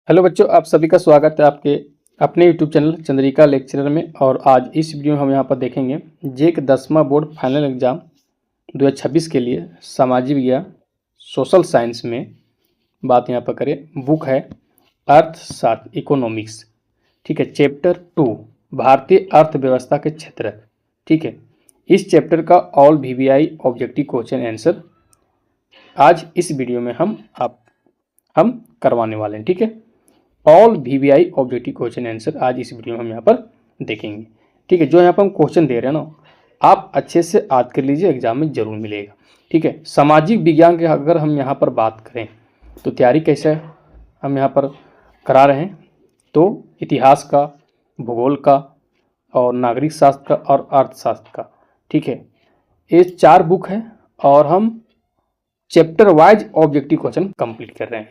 Hello बच्चों, आप सभी का स्वागत है आपके अपने यूट्यूब चैनल चंद्रिका लेक्चरर में। और आज इस वीडियो में हम यहाँ पर देखेंगे जेक 10वां बोर्ड फाइनल एग्जाम 2026 के लिए सामाजिक विज्ञान सोशल साइंस में बात यहाँ पर करें। बुक है अर्थशास्त्र इकोनॉमिक्स, ठीक है। चैप्टर 2 भारतीय अर्थव्यवस्था के क्षेत्र, ठीक है। इस चैप्टर का all VBI objective question answer आज इस वीडियो में हम करवाने वाले हैं, ठीक है। All VBI objective question answer आज इस वीडियो में हम यहाँ पर देखेंगे, ठीक है। जो यहाँ पर हम क्वेश्चन दे रहे हैं ना, आप अच्छे से याद कर लीजिए, एग्जाम में जरूर मिलेगा, ठीक है। सामाजिक विज्ञान के अगर हम यहाँ पर बात करें तो तैयारी कैसे हम यहाँ पर करा रहे हैं, तो इतिहास का, भूगोल का और नागरिक शास्त्र का और अर्थशास्त्र का, ठीक है। ये 4 बुक है और हम chapter wise objective question complete कर रहे हैं।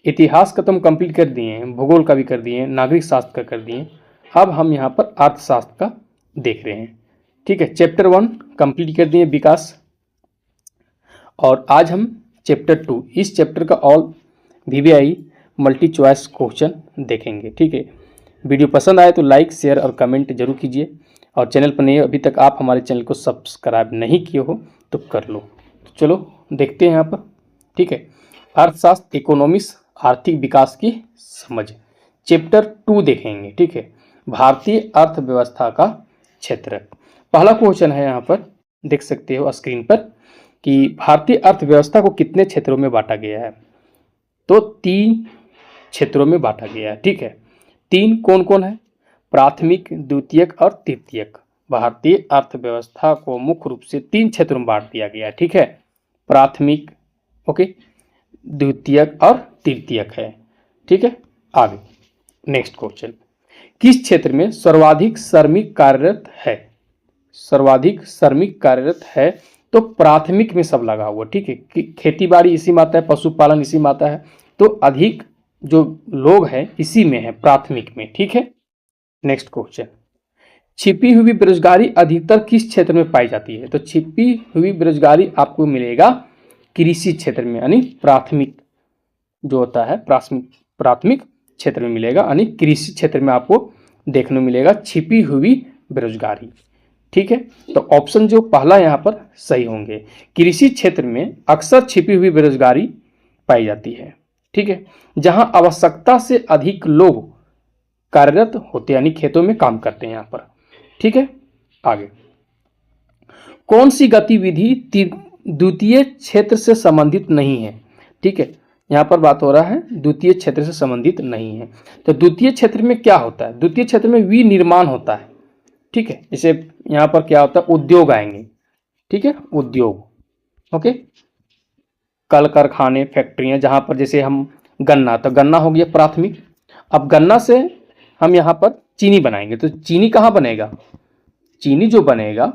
इतिहास का तो हम कंप्लीट कर दिए हैं, भूगोल का भी कर दिए हैं, नागरिक शास्त्र का कर दिए हैं। अब हम यहाँ पर अर्थशास्त्र का देख रहे हैं, ठीक है। चैप्टर 1 कंप्लीट कर दिए विकास, और आज हम चैप्टर 2 इस चैप्टर का all VBI multi choice question देखेंगे, ठीक है। वीडियो पसंद आए तो लाइक शेयर और कमेंट जरूर कीजिए, और चैनल पर नहीं अभी तक आप हमारे चैनल को सब्सक्राइब नहीं किए हो तो कर लो। तो चलो देखते हैं यहाँ पर, ठीक है। अर्थशास्त्र इकोनॉमिक्स आर्थिक विकास की समझ, चैप्टर 2 देखेंगे, ठीक है। भारतीय अर्थव्यवस्था का क्षेत्र। पहला क्वेश्चन है यहाँ पर, देख सकते हो स्क्रीन पर कि भारतीय अर्थव्यवस्था को कितने क्षेत्रों में बांटा गया है। तो 3 क्षेत्रों में बांटा गया है, ठीक है। 3 कौन कौन है? प्राथमिक, द्वितीयक और तृतीयक। भारतीय अर्थव्यवस्था को मुख्य रूप से 3 क्षेत्रों में बांट दिया गया है, ठीक है। प्राथमिक, ओके, द्वितीयक और तृतीयक है, ठीक है। आगे नेक्स्ट क्वेश्चन, किस क्षेत्र में सर्वाधिक श्रमिक कार्यरत है? सर्वाधिक श्रमिक कार्यरत है तो प्राथमिक में सब लगा हुआ, ठीक है। कि खेती बाड़ी इसी में आता है, पशुपालन इसी में आता है, तो अधिक जो लोग हैं इसी में है, प्राथमिक में, ठीक है। नेक्स्ट क्वेश्चन, छिपी हुई बेरोजगारी अधिकतर किस क्षेत्र में पाई जाती है? तो छिपी हुई बेरोजगारी आपको मिलेगा कृषि क्षेत्र में, यानी प्राथमिक जो होता है प्राथमिक क्षेत्र में मिलेगा, यानी कृषि क्षेत्र में आपको देखने को मिलेगा छिपी हुई बेरोजगारी, ठीक है। तो ऑप्शन जो पहला यहाँ पर सही होंगे, कृषि क्षेत्र में अक्सर छिपी हुई बेरोजगारी पाई जाती है, ठीक है। जहां आवश्यकता से अधिक लोग कार्यरत होते हैं, यानी खेतों में काम करते हैं यहाँ पर, ठीक है। आगे, कौन सी गतिविधि द्वितीय क्षेत्र से संबंधित नहीं है? ठीक है, यहाँ पर बात हो रहा है द्वितीय क्षेत्र से संबंधित नहीं है। तो द्वितीय क्षेत्र में क्या होता है? द्वितीय क्षेत्र में विनिर्माण होता है, ठीक है। जैसे यहाँ पर क्या होता है, उद्योग आएंगे, ठीक है, उद्योग, ओके, कल कारखाने, फैक्ट्रियां, जहां पर जैसे हम गन्ना, तो गन्ना हो गया प्राथमिक। अब गन्ना से हम यहाँ पर चीनी बनाएंगे, तो चीनी कहाँ बनेगा? चीनी जो बनेगा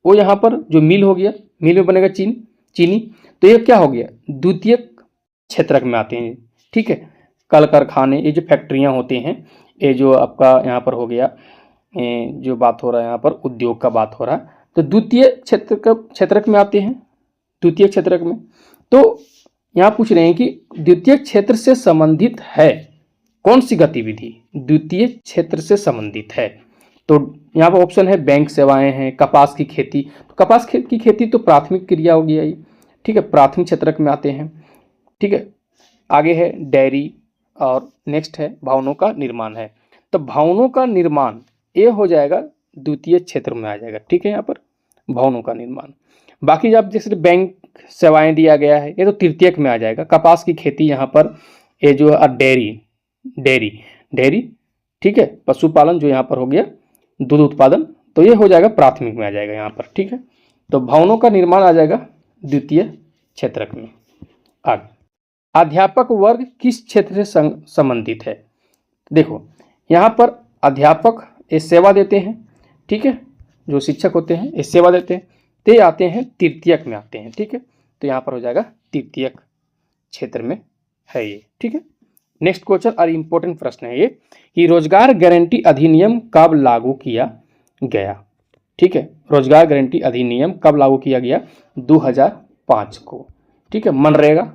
वो यहाँ पर जो मिल हो गया, मिल में बनेगा चीनी। तो ये क्या हो गया, द्वितीय क्षेत्र में आते हैं, ठीक है। कल कारखाने, ये जो फैक्ट्रियां होती हैं, ये जो आपका यहाँ पर हो गया, जो बात हो रहा है यहाँ पर उद्योग का बात हो रहा है, तो द्वितीय क्षेत्रक में आते हैं, द्वितीय क्षेत्रक में। तो यहाँ पूछ रहे हैं कि द्वितीय क्षेत्र से संबंधित है कौन सी गतिविधि द्वितीय क्षेत्र से संबंधित है? तो यहाँ पर ऑप्शन है बैंक सेवाएं हैं, कपास की खेती। तो कपास की खेती तो प्राथमिक क्रिया हो गया ये, ठीक है, प्राथमिक क्षेत्रक में आते हैं, ठीक है। आगे है डेयरी, और नेक्स्ट है भवनों का निर्माण है। तो भवनों का निर्माण ये हो जाएगा द्वितीय क्षेत्र में आ जाएगा, ठीक है। यहाँ पर भवनों का निर्माण, बाकी जब जैसे बैंक सेवाएं दिया गया है ये तो तृतीयक में आ जाएगा। कपास की खेती यहाँ पर, ये जो डेयरी, ठीक है, पशुपालन जो यहाँ पर हो गया, दूध उत्पादन, तो ये हो जाएगा प्राथमिक में आ जाएगा यहाँ पर, ठीक है। तो भवनों का निर्माण आ जाएगा द्वितीय क्षेत्रक में। आगे, अध्यापक वर्ग किस क्षेत्र से संबंधित है? देखो यहाँ पर अध्यापक ये सेवा देते हैं, ठीक है, जो शिक्षक होते हैं ये सेवा देते हैं, ते आते हैं तृतीयक में आते हैं, ठीक है। तो यहाँ पर हो जाएगा तृतीयक क्षेत्र में है ये, ठीक है। नेक्स्ट क्वेश्चन और इंपॉर्टेंट प्रश्न है ये कि रोजगार गारंटी अधिनियम कब लागू किया गया? ठीक है, रोजगार गारंटी अधिनियम कब लागू किया गया? 2005 को, ठीक है। मनरेगा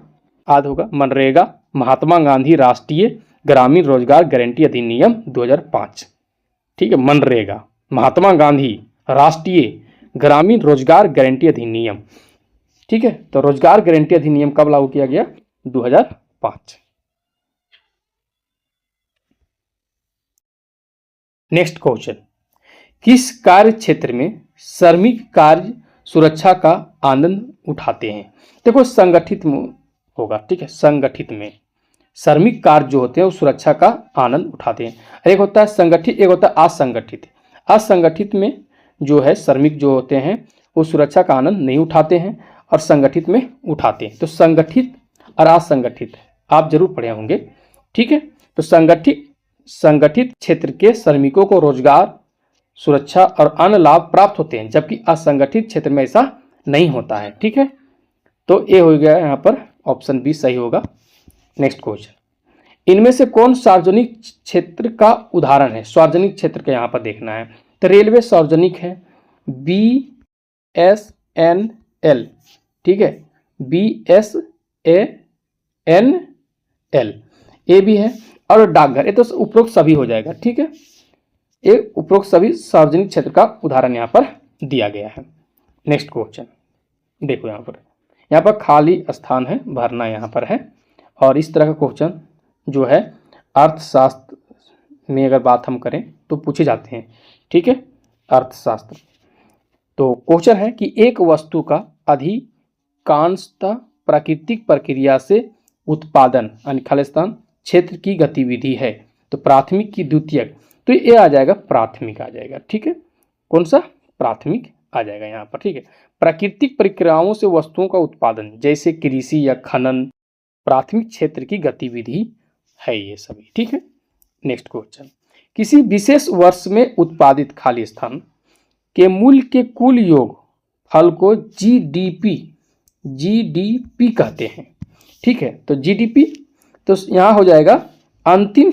याद होगा, मनरेगा महात्मा गांधी राष्ट्रीय ग्रामीण रोजगार गारंटी अधिनियम 2005, ठीक है। मनरेगा, महात्मा गांधी राष्ट्रीय ग्रामीण रोजगार गारंटी अधिनियम, ठीक है। तो रोजगार गारंटी अधिनियम कब लागू किया गया? 2005। नेक्स्ट क्वेश्चन, किस कार्य क्षेत्र में श्रमिक कार्य सुरक्षा का आनंद उठाते हैं? देखो संगठित में होगा, ठीक है। संगठित में श्रमिक कार्य जो होते हैं वो सुरक्षा का आनंद उठाते हैं। एक होता है संगठित, एक होता है असंगठित। असंगठित में जो है श्रमिक जो होते हैं वो सुरक्षा का आनंद नहीं उठाते हैं और संगठित में उठाते हैं। तो संगठित और असंगठित आप जरूर पढ़े होंगे, ठीक है। तो संगठित क्षेत्र के श्रमिकों को रोजगार, सुरक्षा और अन्य लाभ प्राप्त होते हैं, जबकि असंगठित क्षेत्र में ऐसा नहीं होता है, ठीक है। तो ये हो गया यहाँ पर ऑप्शन बी सही होगा। नेक्स्ट क्वेश्चन, इनमें से कौन सार्वजनिक क्षेत्र का उदाहरण है? सार्वजनिक क्षेत्र का यहाँ पर देखना है। तो रेलवे सार्वजनिक है, BSNL, ठीक है, BSANL ये भी है। और डाकघर, ये तो उपरोक्त सभी हो जाएगा, ठीक है। ये उपरोक्त सभी सार्वजनिक क्षेत्र का उदाहरण यहाँ पर दिया गया है। नेक्स्ट क्वेश्चन देखो, यहाँ पर खाली स्थान है, भरना यहाँ पर है। और इस तरह का क्वेश्चन जो है अर्थशास्त्र में अगर बात हम करें तो पूछे जाते हैं, ठीक है। अर्थशास्त्र तो क्वेश्चन है कि एक वस्तु का अधिकांशतः प्राकृतिक प्रक्रिया से उत्पादन यानी खालिस्तान क्षेत्र की गतिविधि है, तो प्राथमिक की द्वितीयक, तो ये आ जाएगा प्राथमिक आ जाएगा, ठीक है। कौन सा? प्राथमिक आ जाएगा यहाँ पर, ठीक है। प्राकृतिक प्रक्रियाओं से वस्तुओं का उत्पादन जैसे कृषि या खनन प्राथमिक क्षेत्र की गतिविधि है ये सभी, ठीक है। नेक्स्ट क्वेश्चन, किसी विशेष वर्ष में उत्पादित खाली स्थान के मूल्य के कुल योग फल को जीडीपी कहते हैं, ठीक है। तो जीडीपी, तो यहाँ हो जाएगा अंतिम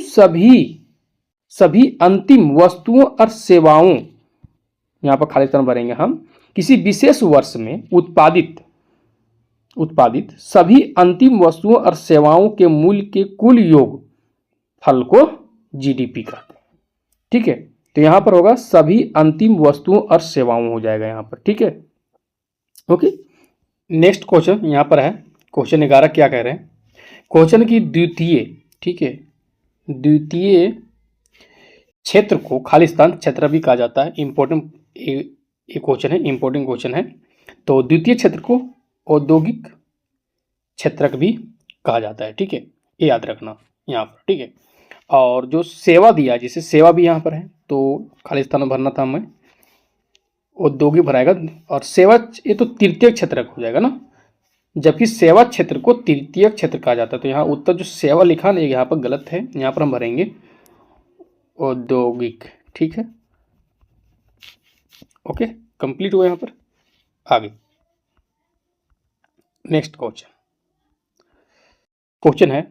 सभी अंतिम वस्तुओं और सेवाओं, यहाँ पर खाली स्थान भरेंगे हम, किसी विशेष वर्ष में उत्पादित सभी अंतिम वस्तुओं और सेवाओं के मूल्य के कुल योग फल को जीडीपी कहते हैं, ठीक है। तो यहाँ पर होगा सभी अंतिम वस्तुओं और सेवाओं हो जाएगा यहाँ पर, ठीक है। ओके, नेक्स्ट क्वेश्चन यहाँ पर है क्वेश्चन 11। क्या कह रहे हैं? क्वेश्चन की द्वितीय, ठीक है, द्वितीय क्षेत्र को खालिस्तान क्षेत्र भी कहा जाता है। इंपॉर्टेंट ये क्वेश्चन है, इंपॉर्टेंट क्वेश्चन है। तो द्वितीय क्षेत्र को औद्योगिक क्षेत्रक भी कहा जाता है, ठीक है, ये याद रखना यहाँ पर, ठीक है। और जो सेवा दिया, जैसे सेवा भी यहाँ पर है, तो खालिस्तान में भरना था हमें, औद्योगिक भराएगा। और सेवा ये तो तृतीय क्षेत्रक हो जाएगा ना, जबकि सेवा क्षेत्र को तृतीय क्षेत्र कहा जाता है। तो यहाँ उत्तर जो सेवा लिखा ना यहाँ पर गलत है, यहाँ पर हम भरेंगे औद्योगिक, ठीक है। ओके, कंप्लीट हुआ यहाँ पर। आगे नेक्स्ट क्वेश्चन है,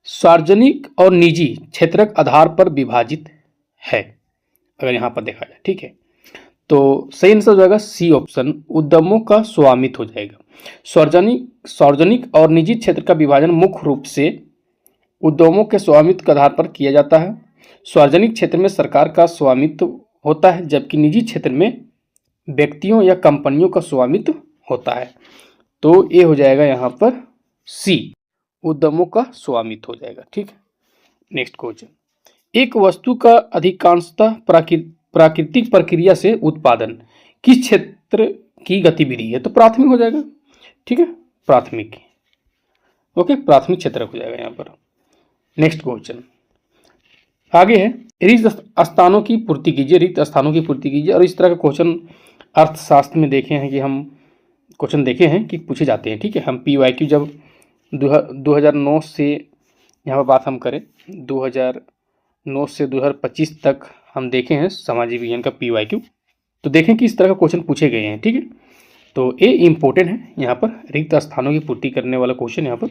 सार्वजनिक और निजी क्षेत्रक आधार पर विभाजित है, अगर यहाँ पर देखा जाए, ठीक है। तो सही आंसर हो जाएगा सी ऑप्शन, उद्यमों का स्वामित्व हो जाएगा। सार्वजनिक और निजी क्षेत्र का विभाजन मुख्य रूप से उद्यमों के स्वामित्व के आधार पर किया जाता है। सार्वजनिक क्षेत्र में सरकार का स्वामित्व होता है, जबकि निजी क्षेत्र में व्यक्तियों या कंपनियों का स्वामित्व होता है। तो ये हो जाएगा यहाँ पर सी, उद्यमों का स्वामित्व हो जाएगा, ठीक है। नेक्स्ट क्वेश्चन, एक वस्तु का अधिकांशतः प्राकृतिक प्रक्रिया से उत्पादन किस क्षेत्र की गतिविधि है? तो प्राथमिक हो जाएगा, ठीक है, प्राथमिक। ओके, प्राथमिक क्षेत्र हो जाएगा यहाँ पर। नेक्स्ट क्वेश्चन आगे है, रिक्त स्थानों की पूर्ति कीजिए, रिक्त स्थानों की पूर्ति कीजिए। और इस तरह का क्वेश्चन अर्थशास्त्र में देखे हैं कि हम क्वेश्चन देखे हैं कि पूछे जाते हैं, ठीक है। हम PYQ जब 2009 से यहाँ पर बात हम करें, 2009 से 2025 तक हम देखे हैं सामाजिक विज्ञान का PYQ, तो देखें कि इस तरह का क्वेश्चन पूछे गए हैं, ठीक है। तो ये इम्पोर्टेंट है यहाँ पर, रिक्त स्थानों की पूर्ति करने वाला क्वेश्चन यहाँ पर।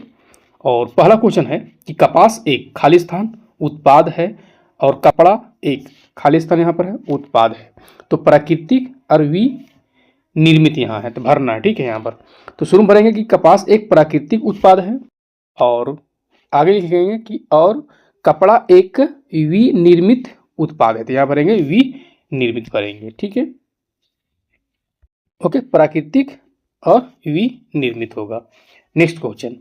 और पहला क्वेश्चन है कि कपास एक खाली स्थान उत्पाद है और कपड़ा एक खाली स्थान यहाँ पर है उत्पाद है। तो प्राकृतिक और विनिर्मित यहाँ है, तो भरना है, ठीक है। यहाँ पर तो शुरू में भरेंगे कि कपास एक प्राकृतिक उत्पाद है, और आगे लिखेंगे कि और कपड़ा एक विनिर्मित उत्पाद है, तो यहाँ भरेंगे विनिर्मित भरेंगे, ठीक है। ओके, प्राकृतिक और विनिर्मित होगा। नेक्स्ट क्वेश्चन,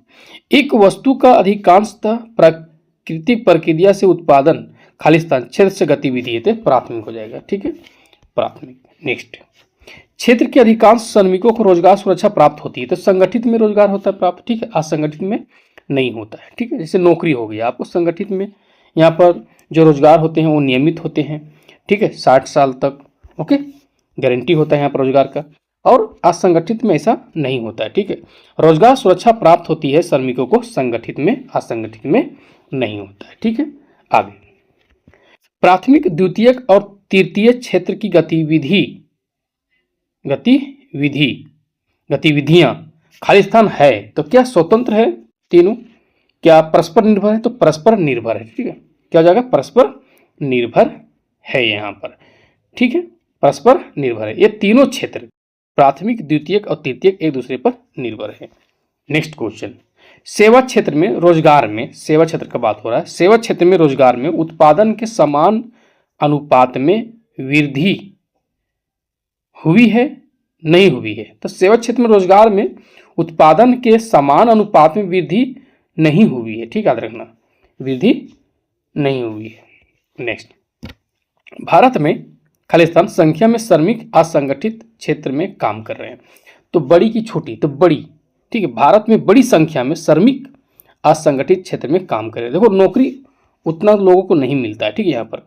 एक वस्तु का अधिकांशतः प्राकृतिक प्रक्रिया से उत्पादन खालिस्तान क्षेत्र से गतिविधि है, तो प्राथमिक हो जाएगा, ठीक है, प्राथमिक। नेक्स्ट, क्षेत्र के अधिकांश श्रमिकों को रोजगार सुरक्षा प्राप्त होती है, तो संगठित में रोजगार होता है प्राप्त, ठीक है, असंगठित में नहीं होता है, ठीक है। जैसे नौकरी हो गई आपको, संगठित में यहाँ पर जो रोजगार होते हैं वो नियमित होते हैं, ठीक है, 60 साल तक, ओके, गारंटी होता है यहाँ पर रोजगार का, और असंगठित में ऐसा नहीं होता है, ठीक है। रोजगार सुरक्षा प्राप्त होती है श्रमिकों को संगठित में, असंगठित में नहीं होता है, ठीक है। आगे, प्राथमिक, द्वितीयक और तृतीय क्षेत्र की गतिविधियां खालिस्तान है, तो क्या स्वतंत्र है तीनों, क्या परस्पर निर्भर है, तो परस्पर निर्भर है, ठीक है। क्या हो जाएगा, परस्पर निर्भर है यहाँ पर, ठीक है, परस्पर निर्भर है। ये तीनों क्षेत्र प्राथमिक, द्वितीयक और तृतीयक एक दूसरे पर निर्भर है। नेक्स्ट क्वेश्चन, सेवा क्षेत्र में रोजगार में, सेवा क्षेत्र का बात हो रहा है, सेवा क्षेत्र में रोजगार में उत्पादन के समान अनुपात में वृद्धि हुई है, नहीं हुई है, तो सेवा क्षेत्र में रोजगार में उत्पादन के समान अनुपात में वृद्धि नहीं हुई है, ठीक, याद रखना, वृद्धि नहीं हुई है। नेक्स्ट, भारत में खालिस्तान संख्या में श्रमिक असंगठित क्षेत्र में काम कर रहे हैं, तो बड़ी की छोटी, तो बड़ी, ठीक है, भारत में बड़ी संख्या में श्रमिक असंगठित क्षेत्र में काम कर रहे हैं। देखो नौकरी उतना लोगों को नहीं मिलता है, ठीक है, यहाँ पर,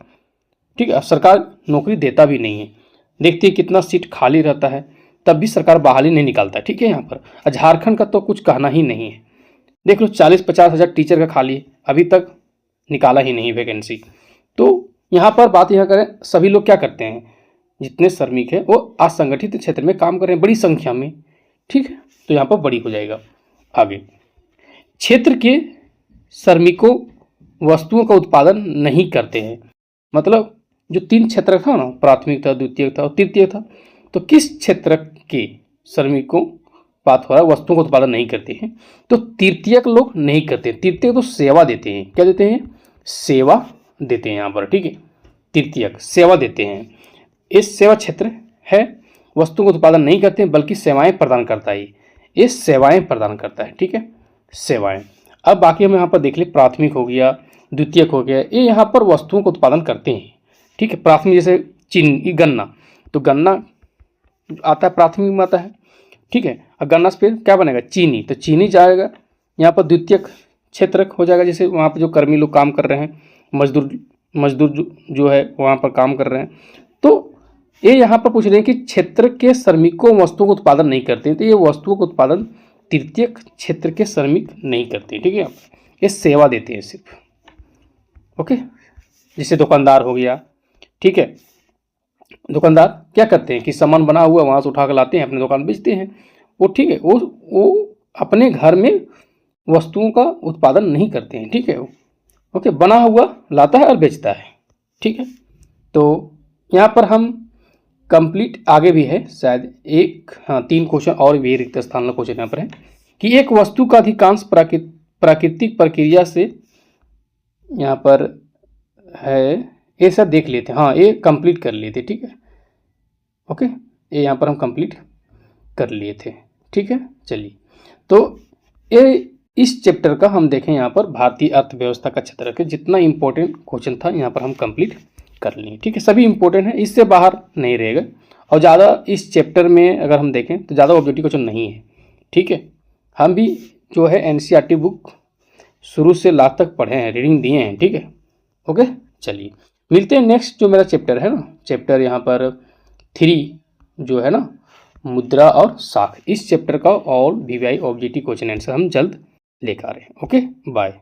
ठीक है, सरकार नौकरी देता भी नहीं है, देखती है कितना सीट खाली रहता है, तब भी सरकार बहाली नहीं निकालता है, ठीक है। यहाँ पर झारखंड का तो कुछ कहना ही नहीं है, देख लो 40-50 हज़ार टीचर का खाली है, अभी तक निकाला ही नहीं वैकेंसी। तो यहाँ पर बात यह करें, सभी लोग क्या करते हैं, जितने श्रमिक हैं वो असंगठित क्षेत्र में काम कर रहे हैं बड़ी संख्या में, ठीक है, तो यहाँ पर बड़ी हो जाएगा। आगे, क्षेत्र के श्रमिकों वस्तुओं का उत्पादन नहीं करते हैं, मतलब जो 3 क्षेत्र था ना, प्राथमिक था, द्वितीयक था और तृतीयक था, तो किस क्षेत्र के श्रमिकों बात हो रहा है वस्तुओं का उत्पादन नहीं करते हैं, तो तृतीयक लोग नहीं करते, तृतीयक तो सेवा देते हैं, क्या देते हैं, सेवा देते हैं यहाँ पर, ठीक है, तृतीयक सेवा देते हैं, इस सेवा क्षेत्र है, वस्तुओं का उत्पादन नहीं करते हैं बल्कि सेवाएं प्रदान करता है, ये सेवाएं प्रदान करता है, ठीक है, सेवाएं। अब बाकी हम यहाँ पर देख ले, प्राथमिक हो गया, द्वितीयक हो गया, ये यहाँ पर वस्तुओं का उत्पादन करते हैं, ठीक है। प्राथमिक जैसे चीनी, गन्ना, तो गन्ना आता है प्राथमिक में आता है, ठीक है, और गन्ना से फिर क्या बनेगा, चीनी, तो चीनी जाएगा यहाँ पर द्वितीयक क्षेत्र हो जाएगा, जैसे वहाँ पर जो कर्मी लोग काम कर रहे हैं, मजदूर जो है वहाँ पर काम कर रहे हैं, तो ये यहाँ पर पूछ रहे हैं कि क्षेत्र के श्रमिकों वस्तुओं का उत्पादन नहीं करते, तो ये वस्तुओं का उत्पादन तृतीयक क्षेत्र के श्रमिक नहीं करते, ठीक है, ये सेवा देते हैं सिर्फ, ओके। जैसे दुकानदार हो गया, ठीक है, दुकानदार क्या करते हैं कि सामान बना हुआ वहाँ से उठा कर लाते हैं, अपने दुकान बेचते हैं, वो ठीक है, वो अपने घर में वस्तुओं का उत्पादन नहीं करते हैं, ठीक है, ओके, बना हुआ लाता है और बेचता है, ठीक है। तो यहाँ पर हम कंप्लीट, आगे भी है शायद एक, हाँ 3 क्वेश्चन और भी रिक्त स्थान वाला क्वेश्चन यहाँ पर है कि एक वस्तु का अधिकांश प्राकृतिक प्रक्रिया से, यहाँ पर है, ये सब देख लेते हैं, हाँ ये कंप्लीट कर लिए थे, ठीक है, ओके, ये यहाँ पर हम कंप्लीट कर लिए थे, ठीक है। चलिए, तो ये इस चैप्टर का हम देखें यहाँ पर भारतीय अर्थव्यवस्था का क्षेत्र के जितना इंपॉर्टेंट क्वेश्चन था यहाँ पर हम कंप्लीट कर लिए, ठीक है, सभी इंपॉर्टेंट है, इससे बाहर नहीं रहेगा, और ज़्यादा इस चैप्टर में अगर हम देखें तो ज़्यादा ऑब्जेक्टिव क्वेश्चन नहीं है, ठीक है। हम भी जो है एनसीईआरटी बुक शुरू से लास्ट तक पढ़े हैं, रीडिंग दिए हैं, ठीक है, ओके। चलिए, मिलते हैं नेक्स्ट जो मेरा चैप्टर है ना, चैप्टर यहाँ पर 3 जो है ना, मुद्रा और साख, इस चैप्टर का और वीवीआई ऑब्जेक्टिव क्वेश्चन आंसर हम जल्द लेकर आ रहे हैं, ओके, बाय।